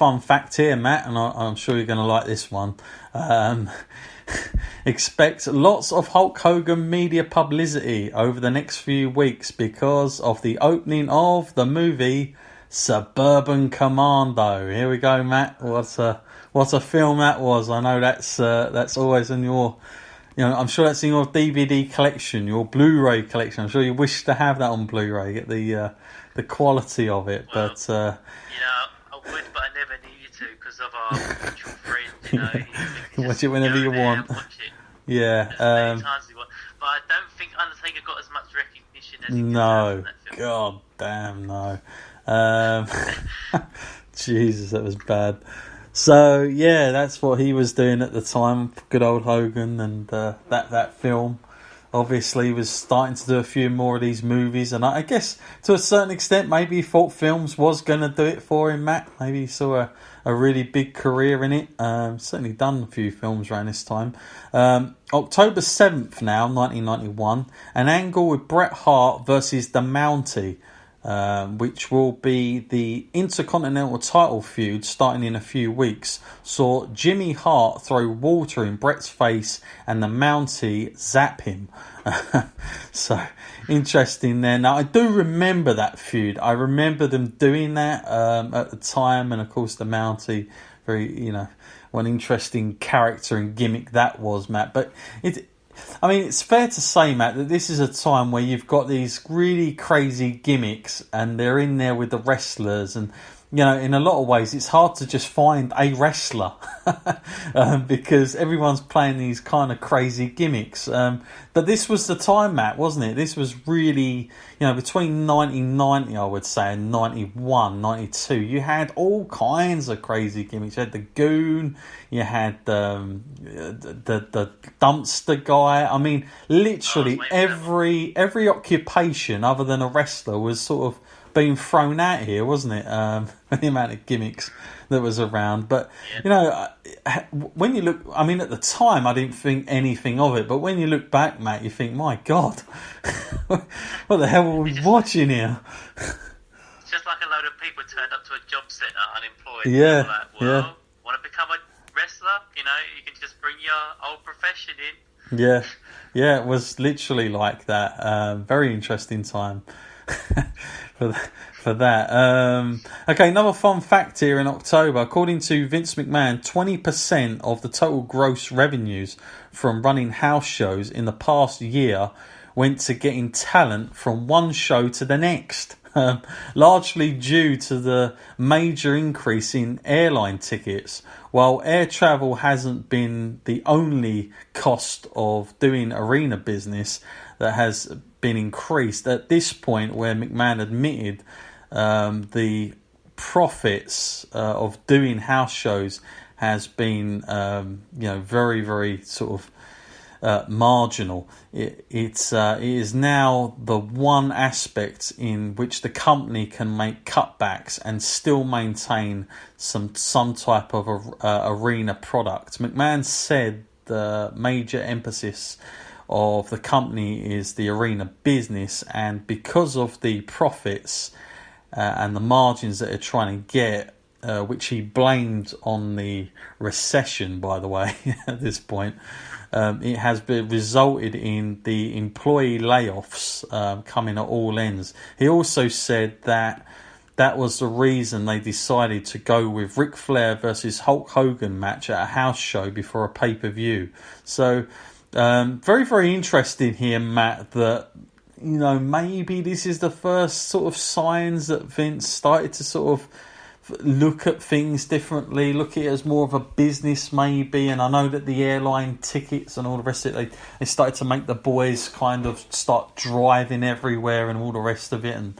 fun fact here, Matt, and I'm sure you're going to like this one. Expect lots of Hulk Hogan media publicity over the next few weeks because of the opening of the movie Suburban Commando. Here we go, Matt. What a film that was. I know that's always in your, I'm sure that's in your DVD collection, your Blu-ray collection. I'm sure you wish to have that on Blu-ray, get the quality of it. Well, but I would, but I never needed to because of our mutual friend. Watch it whenever you want. Watch it. Yeah. As many times as you want. But I don't think Undertaker got as much recognition as he No. in that film. God damn no. Jesus, that was bad. So yeah, that's what he was doing at the time. Good old Hogan, and that film obviously was starting to do a few more of these movies, and I guess to a certain extent maybe he thought films was going to do it for him, Matt. Maybe he saw a really big career in it. Certainly done a few films around this time. October 7th now, 1991, an angle with Bret Hart versus the Mountie, which will be the Intercontinental title feud starting in a few weeks, saw Jimmy Hart throw water in Bret's face and the Mountie zap him. So interesting there. Now I do remember that feud. I remember them doing that at the time, and of course the Mountie, very what an interesting character and gimmick that was, Matt. But it's fair to say, Matt, that this is a time where you've got these really crazy gimmicks and they're in there with the wrestlers, and in a lot of ways it's hard to just find a wrestler because everyone's playing these kind of crazy gimmicks. But this was the time, Matt, wasn't it? This was really, between 1990, I would say, and 91, 92, you had all kinds of crazy gimmicks. You had the Goon, you had the dumpster guy. I mean, literally every occupation other than a wrestler was sort of being thrown out here, wasn't it? The amount of gimmicks that was around. But when you look, at the time I didn't think anything of it, but when you look back, Matt, you think, my God, what the hell were we watching here? It's just like a load of people turned up to a job centre unemployed. Yeah, want to become a wrestler? You can just bring your old profession in. Yeah, it was literally like that. Very interesting time. For that. Okay, another fun fact here in October. According to Vince McMahon, 20% of the total gross revenues from running house shows in the past year went to getting talent from one show to the next. Largely due to the major increase in airline tickets. While air travel hasn't been the only cost of doing arena business that has been increased, at this point where McMahon admitted the profits of doing house shows has been very, very sort of marginal. It is now the one aspect in which the company can make cutbacks and still maintain some type of arena product. McMahon said the major emphasis of the company is the arena business, and because of the profits and the margins that they're trying to get, which he blamed on the recession, by the way, at this point, it has resulted in the employee layoffs coming at all ends. He also said that was the reason they decided to go with Ric Flair versus Hulk Hogan match at a house show before a pay-per-view. So very, very interesting here, Matt, that maybe this is the first sort of signs that Vince started to sort of look at things differently, look at it as more of a business maybe. And I know that the airline tickets and all the rest of it, they started to make the boys kind of start driving everywhere and all the rest of it, and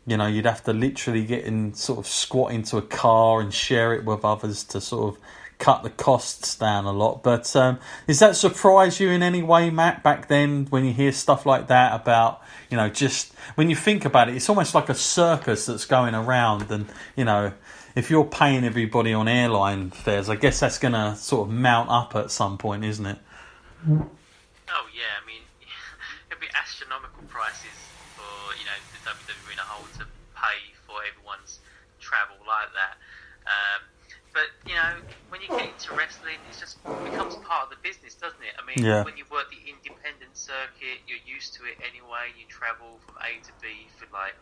you'd have to literally get in, sort of squat into a car and share it with others to sort of cut the costs down a lot. But does that surprise you in any way, Matt, back then when you hear stuff like that about, just when you think about it, it's almost like a circus that's going around, and if you're paying everybody on airline fares, I guess that's going to sort of mount up at some point, isn't it? Oh yeah, it'll be astronomical prices for the WWE in a whole to pay for everyone's travel like that. business, doesn't it? I mean, Yeah. when you work the independent circuit, you're used to it anyway. You travel from A to B for like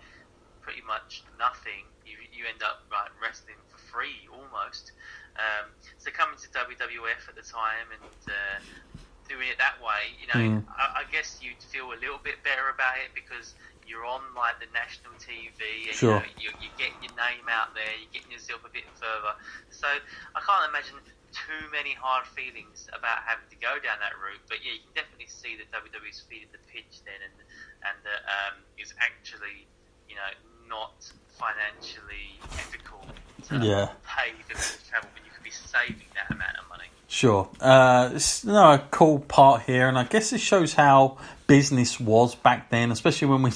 pretty much nothing. You end up wrestling for free almost. So coming to WWF at the time and doing it that way, you know, I guess you'd feel a little bit better about it because you're on like the national TV and Sure. you know, you're getting your name out there, you're getting yourself a bit further. So I can't imagine too many hard feelings about having to go down that route. But yeah, you can definitely see that WWE's feeding the pitch then, and that is actually, you know, not financially ethical to pay for people to travel when you could be saving that amount of money. Sure. It's a cool part here, and I guess it shows how business was back then, especially when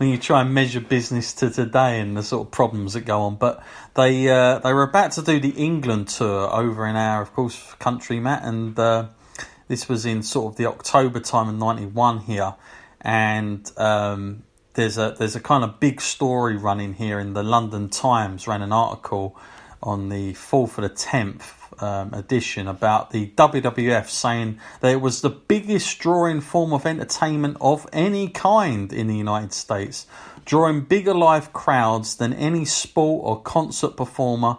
you try and measure business to today and the sort of problems that go on. But they were about to do the England tour over in our, of course, country, Matt, and this was in sort of the October time of '91 here, and there's a kind of big story running here in the London Times. Ran an article on the 4th of the 10th edition about the WWF, saying that it was the biggest drawing form of entertainment of any kind in the United States, drawing bigger live crowds than any sport or concert performer.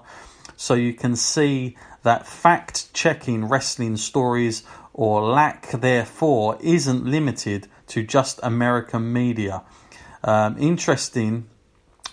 So you can see that fact-checking wrestling stories or lack therefore isn't limited to just American media. Interesting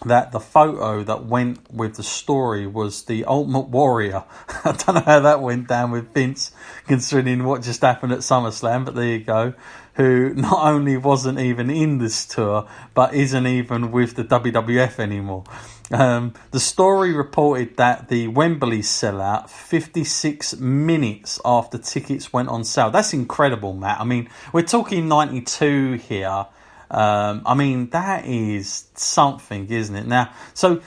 that the photo that went with the story was the Ultimate Warrior. I don't know how that went down with Vince, considering what just happened at SummerSlam, but there you go. Who not only wasn't even in this tour, but isn't even with the WWF anymore. The story reported that the Wembley sellout 56 minutes after tickets went on sale. That's incredible, Matt. I mean, we're talking 92 here. I mean, that is something, isn't it? Now, so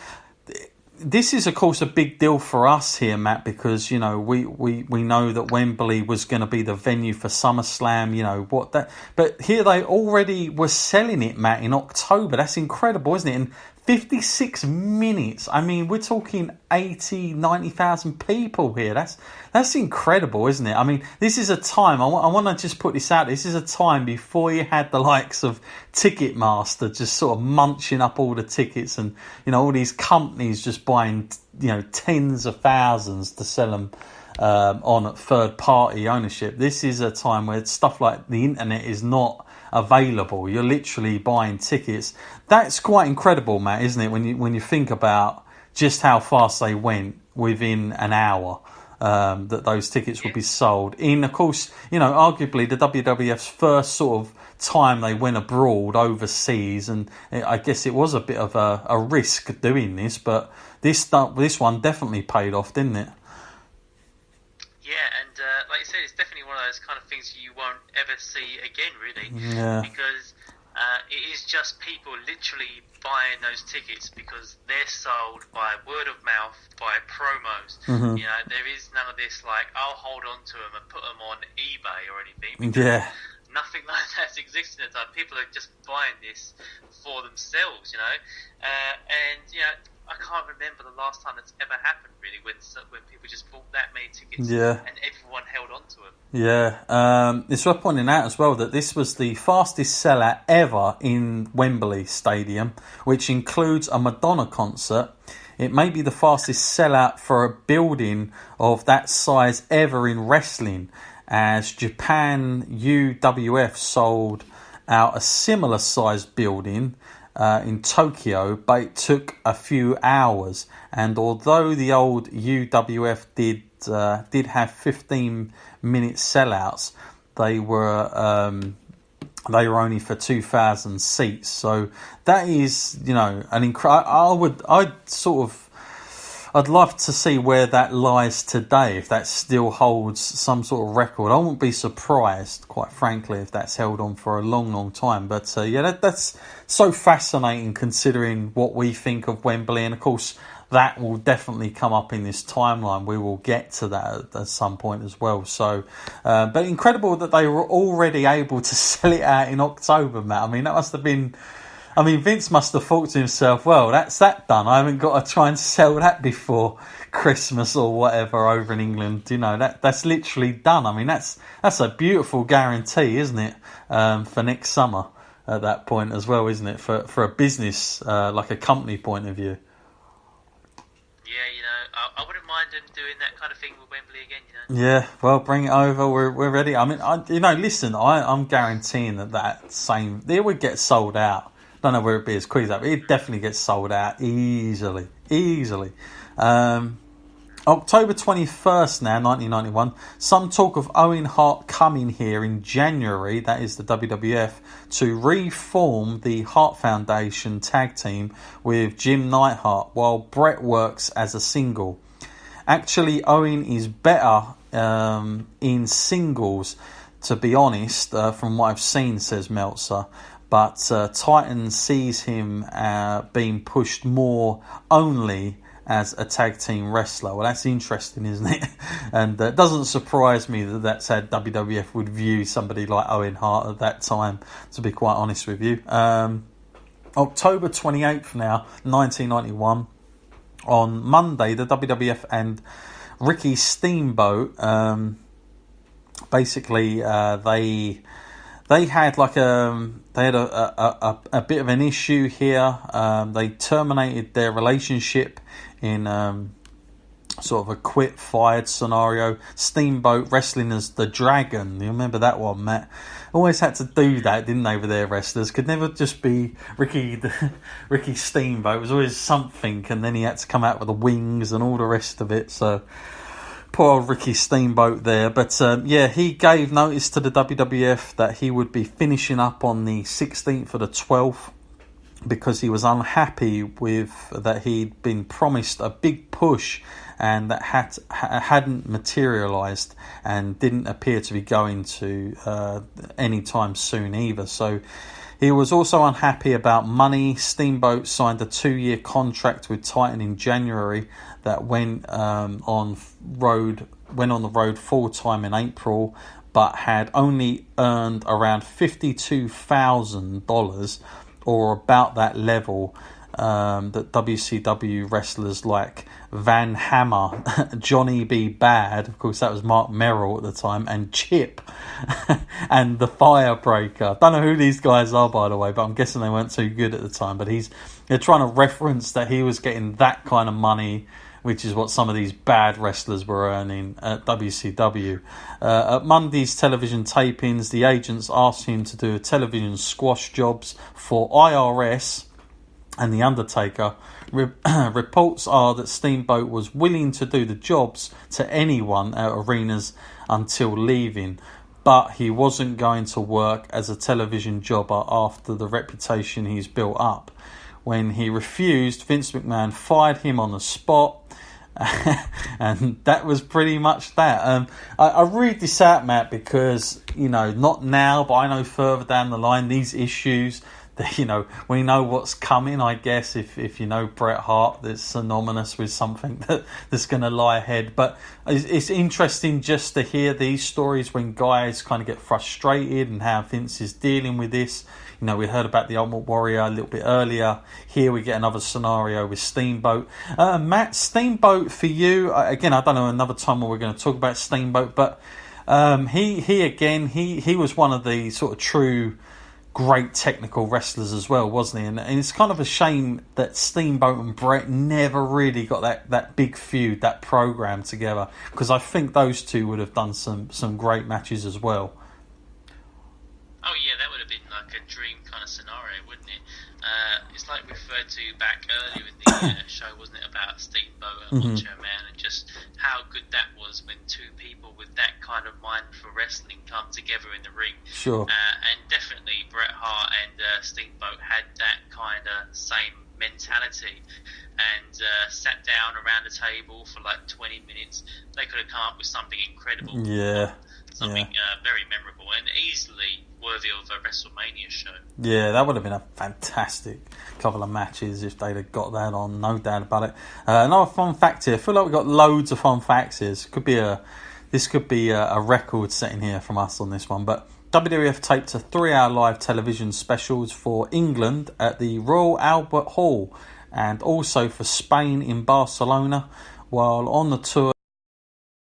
this is, of course, a big deal for us here, Matt, because, you know, we know that Wembley was going to be the venue for SummerSlam, you know, but here they already were selling it, Matt, in October. That's incredible, isn't it? And 56 minutes. I mean, we're talking 80, 90,000 people here. That's incredible, isn't it? I mean, this is a time, I want to just put this out. This is a time before you had the likes of Ticketmaster just sort of munching up all the tickets and, you know, all these companies just buying, you know, tens of thousands to sell them on third party ownership. This is a time where stuff like the internet is not available. You're literally buying tickets. That's quite incredible, Matt, isn't it? When you think about just how fast they went within an hour, that those tickets would be sold. In, of course, you know, arguably the WWF's first sort of time they went abroad overseas, and I guess it was a bit of a risk doing this, but this one definitely paid off, didn't it? Yeah, and like you said, it's definitely one of those kind of things you won't ever see again, really. Yeah. Because it is just people literally buying those tickets because they're sold by word of mouth, by promos. Mm-hmm. You know, there is none of this like, I'll hold on to them and put them on eBay or anything. Yeah. Nothing like that's existing at the time. People are just buying this for themselves, you know. And, you know, I can't remember the last time that's ever happened, really, when people just bought that many tickets and everyone held on to them. Yeah, it's worth pointing out as well that this was the fastest sellout ever in Wembley Stadium, which includes a Madonna concert. It may be the fastest sellout for a building of that size ever in wrestling, as Japan UWF sold out a similar sized building in Tokyo, but it took a few hours. And although the old UWF did have 15-minute sellouts, they were only for 2,000 seats. So that is, you know, an I'd love to see where that lies today, if that still holds some sort of record. I wouldn't be surprised, quite frankly, if that's held on for a long, long time. But that's so fascinating considering what we think of Wembley. And of course, that will definitely come up in this timeline. We will get to that at some point as well. So, but incredible that they were already able to sell it out in October, Matt. I mean, that must have been... Vince must have thought to himself, well, that's that done. I haven't got to try and sell that before Christmas or whatever over in England. That's literally done. I mean, that's a beautiful guarantee, isn't it? For next summer at that point as well, isn't it? For a business, like a company point of view. Yeah, I wouldn't mind them doing that kind of thing with Wembley again. Yeah, well, bring it over. We're ready. I mean, listen, I'm guaranteeing that same it would get sold out. Don't know where it'd be as quick as that, but it definitely gets sold out easily. October 21st now, 1991. Some talk of Owen Hart coming here in January, that is the WWF, to reform the Hart Foundation tag team with Jim Neidhart while Bret works as a single. Actually, Owen is better in singles, to be honest, from what I've seen, says Meltzer. But Titan sees him being pushed more only as a tag team wrestler. Well, that's interesting, isn't it? And it doesn't surprise me that that's how WWF would view somebody like Owen Hart at that time, to be quite honest with you. October 28th now, 1991. On Monday, the WWF and Ricky Steamboat, basically, they had a bit of an issue here. They terminated their relationship in sort of a quit-fired scenario. Steamboat wrestling as the Dragon. You remember that one, Matt? Always had to do that, didn't they, with their wrestlers? Could never just be Ricky Steamboat. It was always something, and then he had to come out with the wings and all the rest of it. So poor old Ricky Steamboat there. But he gave notice to the WWF that he would be finishing up on the 16th or the 12th because he was unhappy with that he'd been promised a big push and that hadn't materialised and didn't appear to be going to anytime soon either. So he was also unhappy about money. Steamboat signed a 2-year contract with Titan in January that went on the road full time in April, but had only earned around $52,000 or about that level. That WCW wrestlers like Van Hammer, Johnny B. Bad, of course that was Mark Merrill at the time, and Chip and the Firebreaker. Don't know who these guys are, by the way, but I'm guessing they weren't too good at the time. But they're trying to reference that he was getting that kind of money, which is what some of these bad wrestlers were earning at WCW. At Monday's television tapings, the agents asked him to do television squash jobs for IRS and The Undertaker. Reports are that Steamboat was willing to do the jobs to anyone at arenas until leaving, but he wasn't going to work as a television jobber after the reputation he's built up. When he refused, Vince McMahon fired him on the spot. And that was pretty much that. I read this out, Matt, because, not now, but I know further down the line, these issues, that, we know what's coming, I guess, if you know Bret Hart, that's synonymous with something that's going to lie ahead. But it's interesting just to hear these stories when guys kind of get frustrated and how Vince is dealing with this. We heard about the Ultimate Warrior a little bit earlier. Here we get another scenario with Steamboat. Matt, Steamboat for you, again, I don't know another time when we're going to talk about Steamboat, but he was one of the sort of true great technical wrestlers as well, wasn't he? And it's kind of a shame that Steamboat and Bret never really got that big feud, that program together, because I think those two would have done some great matches as well. Oh yeah, that would have been like a dream kind of scenario, wouldn't it? It's like referred to back earlier in the show, wasn't it, about Steamboat and Macho Man, and just how good that was when two people with that kind of mind for wrestling come together in the ring. Sure. And definitely Bret Hart and Steamboat had that kind of same mentality, and sat down around the table for like 20 minutes. They could have come up with something incredible. Yeah. Something very memorable and easily worthy of a WrestlrMania show. Yeah, that would have been a fantastic couple of matches if they'd have got that on, no doubt about it. Another fun fact here. I feel like we've got loads of fun facts here. This could be a record setting here from us on this one. But WWF taped a 3-hour live television specials for England at the Royal Albert Hall and also for Spain in Barcelona. while on the tour